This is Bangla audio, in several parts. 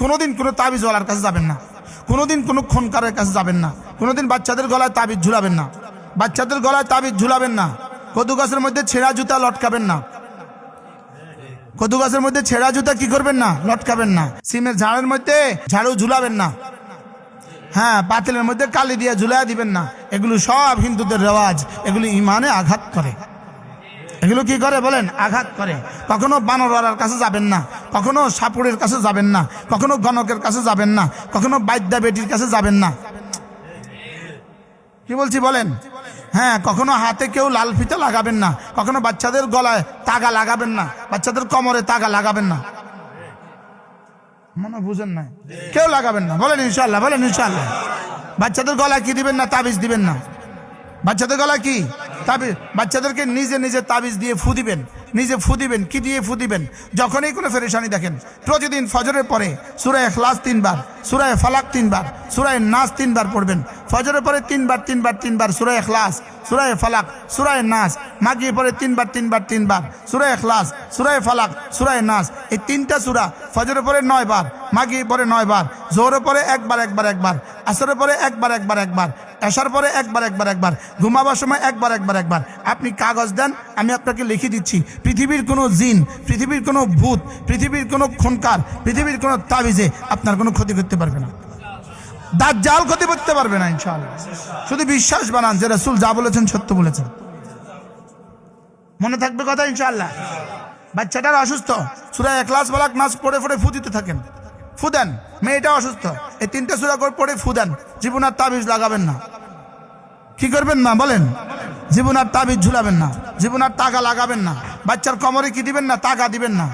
কোনোদিন কোনো তাবিজওয়ালার কাছে যাবেন না, কোনোদিন কোনো খুনকারের কাছে যাবেন না, কোনোদিন বাচ্চাদের গলায় তাবিজ ঝুলাবেন না, বাচ্চাদের গলায় তাবিজ ঝুলাবেন না, কদু গাছের মধ্যে ছেঁড়া জুতা লটকাবেন না, কদু গাছের মধ্যে ছেঁড়া জুতা কি করবেন না, লটকাবেন না, সিমের ঝাড়ের মধ্যে ঝাড়ু ঝুলাবেন না, হ্যাঁ পাতিলের মধ্যে কালি দিয়ে ঝুলাই দিবেন না। এগুলো সব হিন্দুদের রেওয়াজ, এগুলো ইমানে আঘাত করে। এগুলো কি করে বলেন? আঘাত করে। কখনো বানরওয়ালার কাছে যাবেন না, কখনো সাপুরের কাছে যাবেন না, কখনো গণকের কাছে যাবেন না, কখনো বাইদ্যা বেটির কাছে যাবেন না। কি বলছি বলেন? হ্যাঁ, কখনো হাতে কেউ লাল ফিতে লাগাবেন না, কখনো বাচ্চাদের গলায় তাগা লাগাবেন না, বাচ্চাদের কোমরে তাগা লাগাবেন না। মনে বুঝেন না? কেউ লাগাবেন না। বলেন ইনশাআল্লাহ, বলেন ইনশাআল্লাহ। বাচ্চাদের গলায় কি দিবেন না? তাবিজ দিবেন না। বাচ্চাদের গলায় কি তাবিজ? বাচ্চাদেরকে নিজে নিজে তাবিজ দিয়ে ফু দিবেন, নিজে ফু দিবেন। কি দিয়ে ফু দিবেন? যখনই কোনো পেরেশানি দেখেন, প্রতিদিন ফজরের পরে সূরা ইখলাস 3 বার, সূরা ফালাক 3 বার, সূরা নাস 3 বার পড়বেন। ফজরের পরে 3 বার সূরা ইখলাস, সূরা ফালাক, সূরা নাস। মাগরিবের পরে 3 বার সূরা ইখলাস, সূরা ফালাক, সূরা নাস। এই 3টা সূরা ফজরের পরে 9 বার, মাগরিবের পরে 9 বার, যোহরের পরে একবার, আসরের পরে একবার, এশার পরে একবার, ঘুমাবার সময় একবার। আপনি কাগজ দেন, আমি আপনাকে লিখে দিচ্ছি। পৃথিবীর কোনো জিন, পৃথিবীর কোনো ভূত, পৃথিবীর কোনো খুনকার, পৃথিবীর কোনো তাবিজে আপনার কোনো ক্ষতি করতে পারবে না। দাজ্জাল ক্ষতি করতে পারবে না ইনশাআল্লাহ। শুধু বিশ্বাস বানান যে রাসূল যা বলেছেন সত্য বলেছেন। মনে থাকবে কথা ইনশাআল্লাহ। বাচ্চাটার অসুস্থ, সূরা ইখলাস, ফালাক, নাস পড়ে ফু দিতে থাকেন, ফু দেন। মেয়েটা অসুস্থ, এই 3টা সূরা করে পড়ে ফু দেন। জীবন আর তাবিজ লাগাবেন না। কি করবেন না বলেন? জীবন আর তাবিজ ঝুলাবেন না, জীবন আর তাগা লাগাবেন না। বাচ্চার কোমরে কি দিবেন না? তাগা দিবেন না।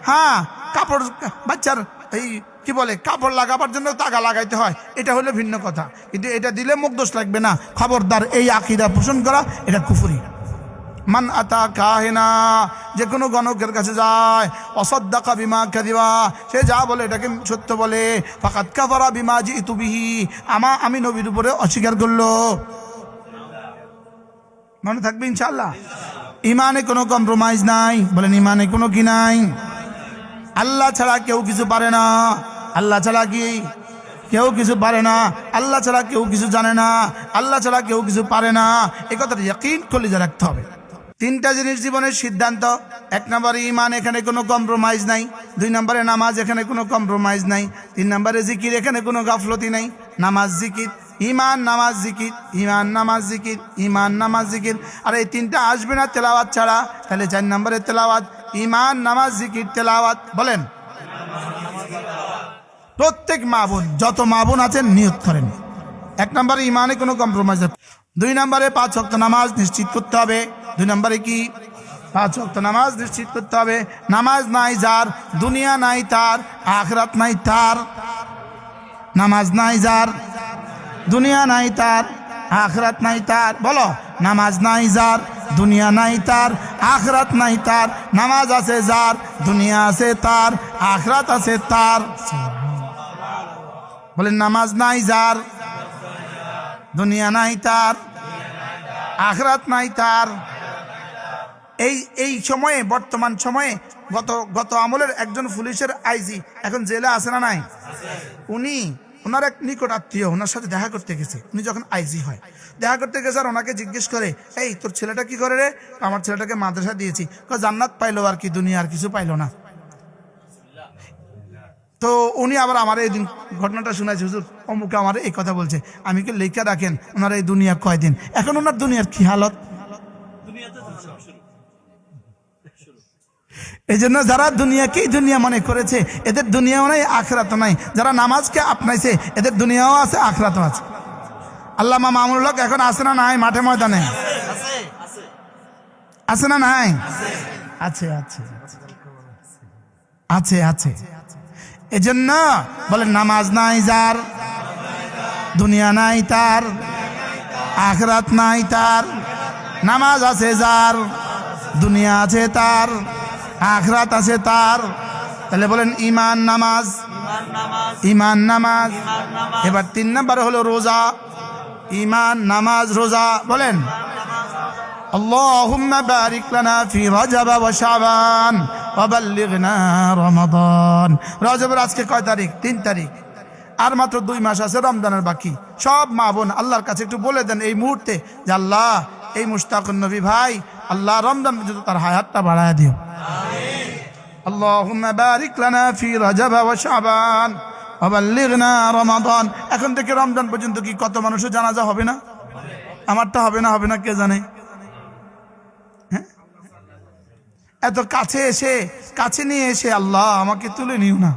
হ্যাঁ, কাপড়, বাচ্চার এই কি বলে, কাপড় লাগাবার জন্য তাগা লাগাইতে হয়, এটা হলে ভিন্ন কথা, কিন্তু এটা দিলে মুখ দোষ লাগবে না। খবরদার, এই আকীদা পোষণ করা এটা কুফরি। মান আতা কাহিনা, যে কোনো গণকের কাছে যায়, অসাদ্দাকা বিমা কাযিবা, সে যা বলে এটাকে সত্য বলে, ফাকাদ কাফারা বিমা জিতু বিহি, আমি নবীর উপরে অস্বীকার করলো। মনে থাকবে ইনশাআল্লাহ। ইমানে কোনো কম্প্রোমাইজ নাই। বলেন ইমানে কোনো কি নাই? আল্লাহ ছাড়া কেউ কিছু পারে না। আল্লাহ ছাড়া কি কেউ কিছু পারে না। আল্লাহ ছাড়া কেউ কিছু জানে না। আল্লাহ ছাড়া কেউ কিছু পারে না। এই কথাটা ইয়াকিন করলে রাখতে হবে। 3টা জিনিস জীবনের সিদ্ধান্ত। 1 নম্বরে ইমান, এখানে কোনো কম্প্রোমাইজ নাই। 2 নম্বরে নামাজ, এখানে কোনো কম্প্রোমাইজ নাই। 3 নম্বরে জিকির, এখানে কোনো গাফলতি নাই। নামাজ, জিকির, ইমান, নামাজ, জিকির, ইমান, নামাজ, জিকির, ইমান, নামাজ, জিকির। আর এই 3টা আসবে না তেলাওয়াত ছাড়া। তাহলে 4 নম্বরে তেলাওয়াত, ইমান, নামাজ, জিকির, তেলাওয়াত। বলেন প্রত্যেক মা বোন, যত মা বোন আছেন, নিয়ত করেন 1 নম্বরে ইমানে কোনো কম্প্রোমাইজ। 2 নম্বরে 5 ওয়াক্ত নামাজ নিশ্চিত করতে হবে। 2 নম্বরে কি? 5 ওয়াক্ত নামাজ নিশ্চিত করতে হবে। নামাজ নাই যার, দুনিয়া নাই তার, আখিরাত নাই তার। নামাজ নাই যার, দুনিয়া নাই তার, আখিরাত নাই তার। বলো, নামাজ নাই যার, দুনিয়া নাই তার, আখিরাত নাই তার। নামাজ আছে যার, দুনিয়া আছে তার, আখিরাত আছে তার। বলেন নামাজ নাই যার, দুনিয়া নাই তার, আখিরাত নাই তার। এই সময়ে, বর্তমান সময়ে, গত আমলের একজন পুলিশের আইজি এখন জেলে আছে না নাই? ওনার এক নিকট আত্মীয় ওনার সাথে দেখা করতে গেছে। উনি যখন আইজি হয়, দেখা করতে গেছে, আর ওনাকে জিজ্ঞেস করে, এই তোর ছেলেটা কি করে রে? আমার ছেলেটাকে মাদ্রাসা দিয়েছি। জান্নাত পাইলো আর কি, দুনিয়া আর কিছু পাইলো না। তো উনি আবার আমার এই দিন ঘটনাটা শুনেছে, হুজুর অমুকে আমার এই কথা বলছে। আমি কি লেখা রাখেন ওনার এই দুনিয়া কয়দিন? এখন ওনার দুনিয়ার কি হালত? এই জন্য যারা দুনিয়াকেই দুনিয়া মনে করেছে, এদের দুনিয়াও নাই, আখিরাতও নাই। যারা নামাজকে আপনাইছে, এদের দুনিয়াও আছে, আখিরাতও আছে। আল্লামা মামুনুল হক এখন আছে না নাই মাঠে ময়দানে? আছে না নাই? আছে আছে আছে আছে। এজন্য বলেন নামাজ নাই যার, দুনিয়া নাই তার, আখিরাত নাই তার। নামাজ আছে যার, দুনিয়া আছে তার, আখিরাত আছে তার। তাহলে বলেন ইমান, নামাজ, ইমান, নামাজ। এবার 3 নম্বরে হলো রোজা। ইমান, নামাজ, রোজা। বলেন আল্লাহুম্মা বারিক লানা ফি রাজাব ওয়া শাবান ওয়া বাল্লিগনা রমাদান। রমাদান। রজবের আজকে কয় তারিখ? 3 তারিখ। আর মাত্র 2 মাস আছে রমজানের বাকি। সব মা বোন আল্লাহর কাছে একটু বলে দেন এই মুহূর্তে যে আল্লাহ এই মুশতাকুন নবী ভাই, আল্লাহ রমজান পর্যন্ত তার হায়াতটা বাড়ায় দিও। আল্লাহুম্মা বারিক লানা ফি রজব ওয়া শাবান ওয়া বাল্লিগনা রমাদান। এখন থেকে রমজান পর্যন্ত কি কত মানুষের জানাজা হবে না? আমারটা হবে না, হবে না কে জানে? হ্যাঁ, এত কাছে এসে, কাছে নিয়ে এসে আল্লাহ আমাকে তুলে নিও না,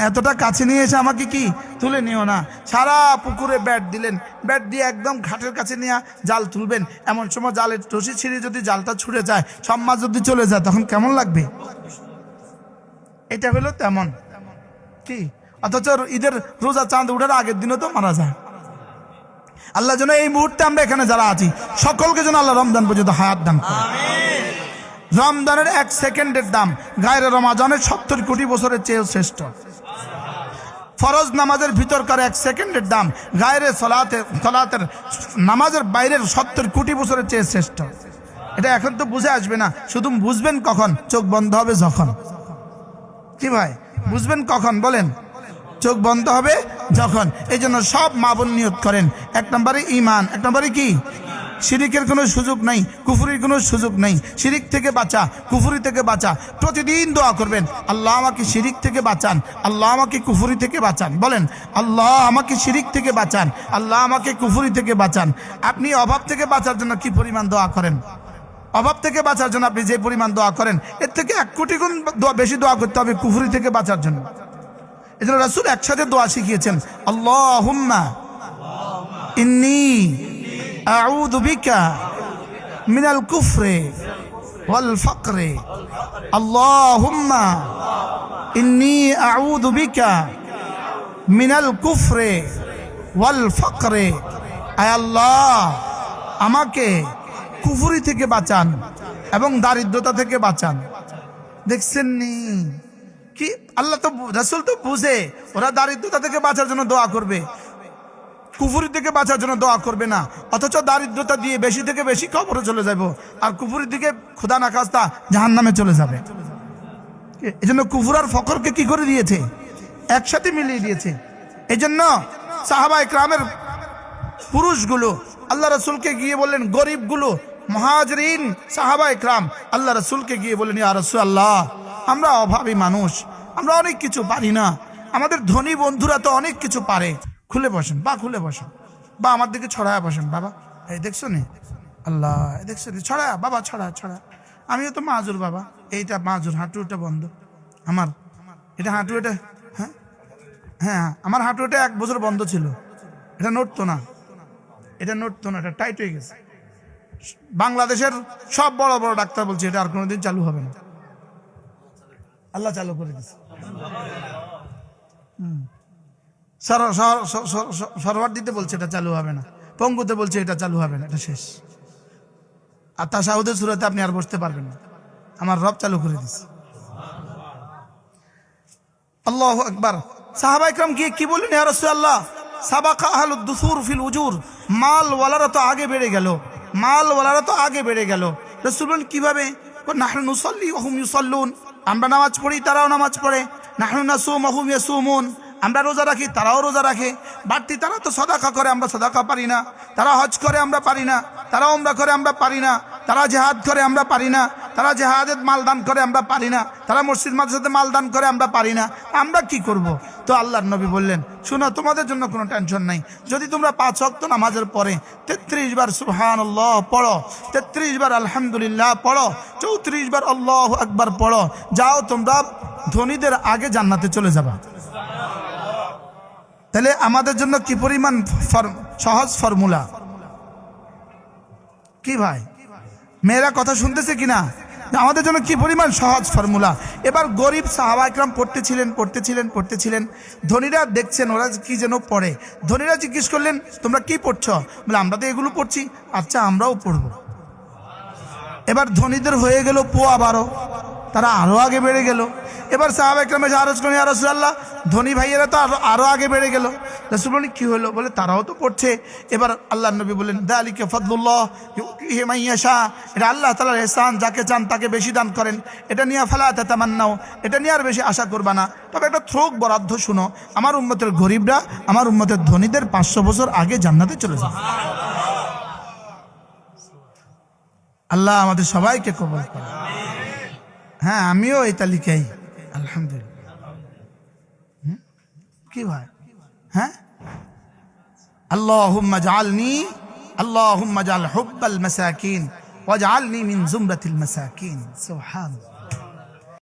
এতটা কাছে নিয়ে এসে আমাকে কি তুলে নিও না। সারা পুকুরে ব্যাট দিলেন, ব্যাট দিয়ে একদম ঘাটের কাছে নিয়ে জাল তুলবেন, এমন সময় জালের রশি ছিঁড়ে যদি জালটা ছুড়ে যায়, সব মাছ যদি চলে যায়, তখন কেমন লাগবে? এটা হলো তেমন কি। অথচ ঈদের রোজা চাঁদ উঠার আগের দিনও তো মারা যায়। আল্লাহ যেন এই মুহূর্তে আমরা এখানে যারা আছি সকলকে যেন আল্লাহ রমজান পর্যন্ত হায়াত দান করে। রমজানের 1 সেকেন্ডের দাম গায়রে রমাজানের 70 কোটি বছরের চেয়েও শ্রেষ্ঠ। ফরজ নামাজের ভিতরকার 1 সেকেন্ডের দাম গায়রে সলাতের নামাজের বাইরের 70 কোটি বছরের চেয়ে শ্রেষ্ঠ। এটা এখন তো বুঝে আসবে না, শুধু বুঝবেন কখন? চোখ বন্ধ হবে যখন। কি ভাই, বুঝবেন কখন বলেন? চোখ বন্ধ হবে যখন। এই জন্য সব মা বোন নিয়ত করেন, 1 নম্বরে ঈমান, 1 নম্বরে কি? শিরিকের কোনো সুযোগ নাই, কুফরির কোনো সুযোগ নাই। শিরিক থেকে বাঁচা, কুফরি থেকে বাঁচা। প্রতিদিন দোয়া করবেন, আল্লাহ আমাকে শিরিক থেকে বাঁচান, আল্লাহ আমাকে কুফরি থেকে বাঁচান। বলেন, আল্লাহ আমাকে শিরিক থেকে বাঁচান, আল্লাহ আমাকে কুফরি থেকে বাঁচান। আপনি অভাব থেকে বাঁচার জন্য কি পরিমাণ দোয়া করেন? অভাব থেকে বাঁচার জন্য আপনি যে পরিমাণ দোয়া করেন, এর থেকে 1 কোটি গুণ বেশি দোয়া করতে হবে কুফরি থেকে বাঁচার জন্য। এই জন্য রাসূল একসাথে দোয়া শিখিয়েছেন, আল্লাহুম্মা ইন্নী আউযু বিকা মিনাল কুফরি ওয়াল ফাকরি। আল্লাহুম্মা ইন্নী আউযু বিকা মিনাল কুফরি ওয়াল ফাকরি। আয় আল্লাহ, আমাকে কুফরি থেকে বাঁচান এবং দারিদ্রতা থেকে বাঁচান। দেখছেন নি কি আল্লাহ তো, রাসূল তো বুঝে ওরা দারিদ্রতা থেকে বাঁচার জন্য দোয়া করবে, কুফরি থেকে বাঁচার জন্য দোয়া করবে না। অথচ দারিদ্রতা দিয়ে বেশি থেকে বেশি কবরে চলে যাব, আর কুফরি থেকে খুদা না খাস্তা জাহান্নামে চলে যাবে। এই জন্য কুফর আর ফকরকে কি করে দিয়েছে? একসাথে মিলিয়ে দিয়েছে। এই জন্য সাহাবায়ে কেরামের পুরুষগুলো আল্লাহ রাসূলকে গিয়ে বললেন, গরিবগুলো মুহাজিরিন সাহাবায়ে কেরাম আল্লাহ রাসূলকে গিয়ে বললেন, ইয়া রাসূলুল্লাহ, আমরা অভাবী মানুষ, আমরা অনেক কিছু পারি না, আমাদের ধনী বন্ধুরা তো অনেক কিছু পারে। খুলে বসেন, বা খুলে বসেন, বা আমার দিকে ছড়ায় বসেন। বাবা এই দেখছো নি, আল্লাহ দেখছো নি, ছড়া বাবা, ছড়া ছড়া। আমিও তো মাজুর বাবা, এইটা মাজুর, হাঁটুটা বন্ধ আমার, এটা হাঁটু, এটা হ্যাঁ হ্যাঁ আমার হাঁটুটা 1 বছর বন্ধ ছিল, এটা নড়তো না, এটা নড়তো না, এটা টাইট হয়ে গেছে। বাংলাদেশের সব বড় বড় ডাক্তার বলছে এটা আর কোনোদিন চালু হবে না। আল্লাহ চালু করে দিচ্ছে। সরওয়ার দিতে বলছে এটা চালু হবে না, পঙ্গুতে বলছে এটা চালু হবে না, এটা শেষ। আর তাশাহুদের সূরাতে আপনি আর বসতে পারবেন না, আমার রব চালু করে দিচ্ছে। আল্লাহু আকবার। সাহাবায়ে কেরাম কি বললেন, ইয়া রাসূলুল্লাহ, সাবাকা আহলুদ দুসুর ফিল উজুর, মাল ওয়ালারা তো আগে বেড়ে গেল, মাল ওয়ালারা তো আগে বেড়ে গেল। রাসূল বলেন কিভাবে? নাহনু নুসাল্লি ওয়া হুম ইউসাল্লুন, আমরা নামাজ পড়ি তারাও নামাজ পড়ে। নাহনু নাসুম ওয়া হুম ইয়াসুমুন, আমরা রোজা রাখি তারাও রোজা রাখে। বাড়তি তারা তো সদাকা করে, আমরা সদাকা পারি না। তারা হজ করে, আমরা পারি না। তারা উমরা করে, আমরা পারি না। তারা জিহাদ করে, আমরা পারি না। তারা জিহাদের মাল দান করে, আমরা পারি না। তারা মসজিদ মাদ্রাসাতে মাল দান করে, আমরা পারি না। আমরা কি করব? তো আল্লাহর নবী বললেন, শুনো, তোমাদের জন্য কোনো টেনশন নাই। যদি তোমরা 5 ওয়াক্ত নামাজের পরে 33 বার সুবহানাল্লাহ পড়ো, 33 বার আলহামদুলিল্লাহ পড়ো, 34 বার আল্লাহু আকবার পড়ো, যাও তোমরা ধনীদের আগে জান্নাতে চলে যাবা। তাহলে আমাদের জন্য কি পরিমাণ সহজ ফর্মুলা! কি ভাই, মেয়েরা কথা শুনতেছে কিনা? আমাদের জন্য কি পরিমাণ সহজ ফর্মুলা। এবার গরিব সাহাবায়ে কেরাম পড়তেছিলেন। ধনীরা দেখছেন ওরা কি যেন পড়ে। ধনীরা জিজ্ঞেস করলেন, তোমরা কি পড়ছো? বলে, আমরা তো এগুলো পড়ছি। আচ্ছা, আমরাও পড়ব। এবার ধনীদের হয়ে গেল পোয়া 12, তারা আরো আগে বেড়ে গেল। এবার সাহাবা একরাম এসে আরজ করেন, ইয়া রাসূলুল্লাহ, ধনী ভাইয়েরা তো আরো আগে বেড়ে গেল। রাসূল বলেন, কি হলো? বলে তারাও তো পড়ছে। এবার আল্লাহর নবী বলেন, যালিকা ফাদলুল্লাহ ইউতিহি মান ইয়াশা, এটা আল্লাহ তাআলার ইহসান, যাকে চান তাকে বেশি দান করেন। এটা নিয়ে ফালা তাতামান্নাও, এটা নিয়ে আর বেশি আশা করবা না। তবে একটা থ্রোক বরাদ্দ শুনো, আমার উম্মতের গরিবরা আমার উম্মতের ধনীদের 500 বছর আগে জান্নাতে চলে যাবে। আল্লাহ আমাদের সবাইকে কবুল করুন। হ্যাঁ, আমিও এই তালিকায়, আলহামদুলিল্লাহ। কি ভাই? হ্যাঁ, আল্লাহুম্মা জাআল হুব্বাল মাসাকিন ওয়াজআলনি মিন জুমরাতিল মাসাকিন। সুবহানাল্লাহ।